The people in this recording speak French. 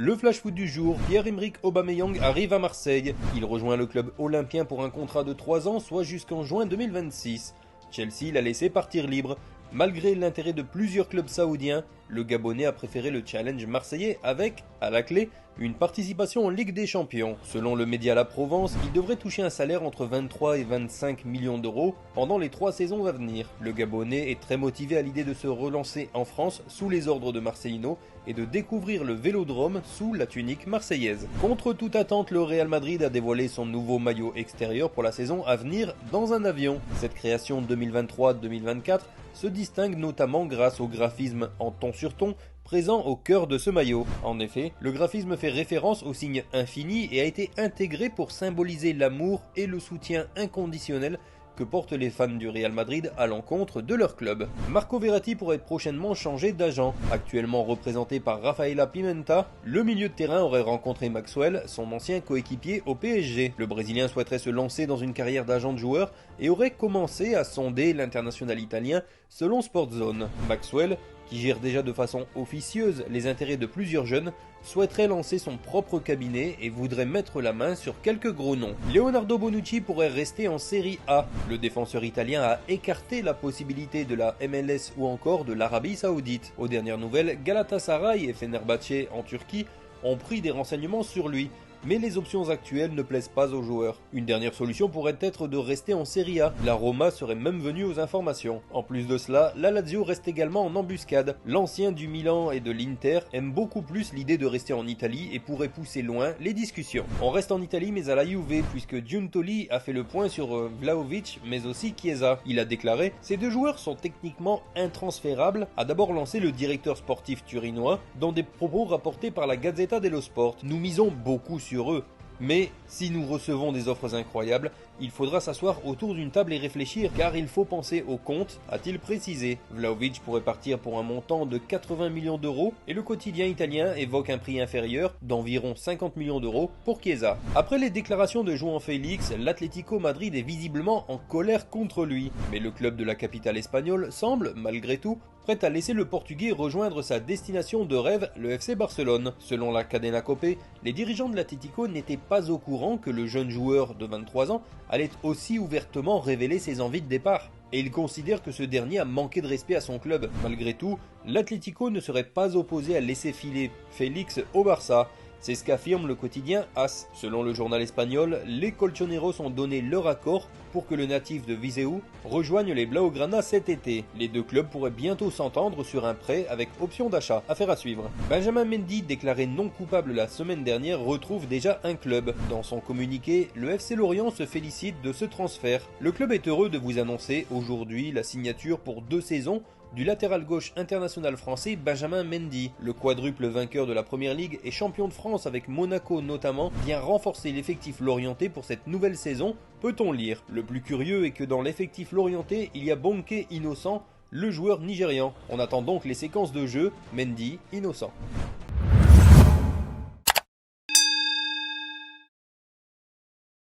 Le flash foot du jour, Pierre-Emerick Aubameyang arrive à Marseille. Il rejoint le club olympien pour un contrat de 3 ans, soit jusqu'en juin 2026. Chelsea l'a laissé partir libre. Malgré l'intérêt de plusieurs clubs saoudiens, le Gabonais a préféré le challenge marseillais avec, à la clé, une participation en Ligue des Champions. Selon le média La Provence, il devrait toucher un salaire entre 23 et 25 millions d'euros pendant les 3 saisons à venir. Le Gabonais est très motivé à l'idée de se relancer en France sous les ordres de Marcelino et de découvrir le Vélodrome sous la tunique marseillaise. Contre toute attente, le Real Madrid a dévoilé son nouveau maillot extérieur pour la saison à venir dans un avion. Cette création 2023-2024 se distingue notamment grâce au graphisme en ton sur ton présent au cœur de ce maillot. En effet, le graphisme fait référence au signe infini et a été intégré pour symboliser l'amour et le soutien inconditionnel que portent les fans du Real Madrid à l'encontre de leur club. Marco Verratti pourrait prochainement changer d'agent. Actuellement représenté par Rafaela Pimenta, le milieu de terrain aurait rencontré Maxwell, son ancien coéquipier au PSG. Le Brésilien souhaiterait se lancer dans une carrière d'agent de joueur et aurait commencé à sonder l'international italien selon Sportzone. Maxwell, qui gère déjà de façon officieuse les intérêts de plusieurs jeunes, souhaiterait lancer son propre cabinet et voudrait mettre la main sur quelques gros noms. Leonardo Bonucci pourrait rester en Série A. Le défenseur italien a écarté la possibilité de la MLS ou encore de l'Arabie Saoudite. Aux dernières nouvelles, Galatasaray et Fenerbahçe en Turquie ont pris des renseignements sur lui. Mais les options actuelles ne plaisent pas aux joueurs. Une dernière solution pourrait être de rester en Serie A. La Roma serait même venue aux informations. En plus de cela, la Lazio reste également en embuscade. L'ancien du Milan et de l'Inter aime beaucoup plus l'idée de rester en Italie et pourrait pousser loin les discussions. On reste en Italie mais à la Juve puisque Giuntoli a fait le point sur Vlahovic mais aussi Chiesa. Il a déclaré « Ces deux joueurs sont techniquement intransférables », a d'abord lancé le directeur sportif turinois dans des propos rapportés par la Gazzetta dello Sport. Nous misons beaucoup sur eux. Mais si nous recevons des offres incroyables, il faudra s'asseoir autour d'une table et réfléchir car il faut penser au compte, a-t-il précisé. Vlahovic pourrait partir pour un montant de 80 millions d'euros et le quotidien italien évoque un prix inférieur d'environ 50 millions d'euros pour Chiesa. Après les déclarations de João Félix, l'Atlético Madrid est visiblement en colère contre lui. Mais le club de la capitale espagnole semble, malgré tout, prêt à laisser le Portugais rejoindre sa destination de rêve, le FC Barcelone. Selon la Cadena Copé, les dirigeants de l'Atlético n'étaient pas au courant que le jeune joueur de 23 ans allait aussi ouvertement révéler ses envies de départ. Et il considère que ce dernier a manqué de respect à son club. Malgré tout, l'Atlético ne serait pas opposé à laisser filer Félix au Barça. C'est ce qu'affirme le quotidien AS. Selon le journal espagnol, les Colchoneros ont donné leur accord pour que le natif de Viseu rejoigne les Blaugrana cet été. Les deux clubs pourraient bientôt s'entendre sur un prêt avec option d'achat. Affaire à suivre. Benjamin Mendy, déclaré non coupable la semaine dernière, retrouve déjà un club. Dans son communiqué, le FC Lorient se félicite de ce transfert. Le club est heureux de vous annoncer aujourd'hui la signature pour 2 saisons du latéral gauche international français Benjamin Mendy. Le quadruple vainqueur de la Première Ligue et champion de France avec Monaco notamment vient renforcer l'effectif lorientais pour cette nouvelle saison, peut-on lire. Le plus curieux est que dans l'effectif lorientais, il y a Bonke Innocent, le joueur nigérian. On attend donc les séquences de jeu Mendy Innocent.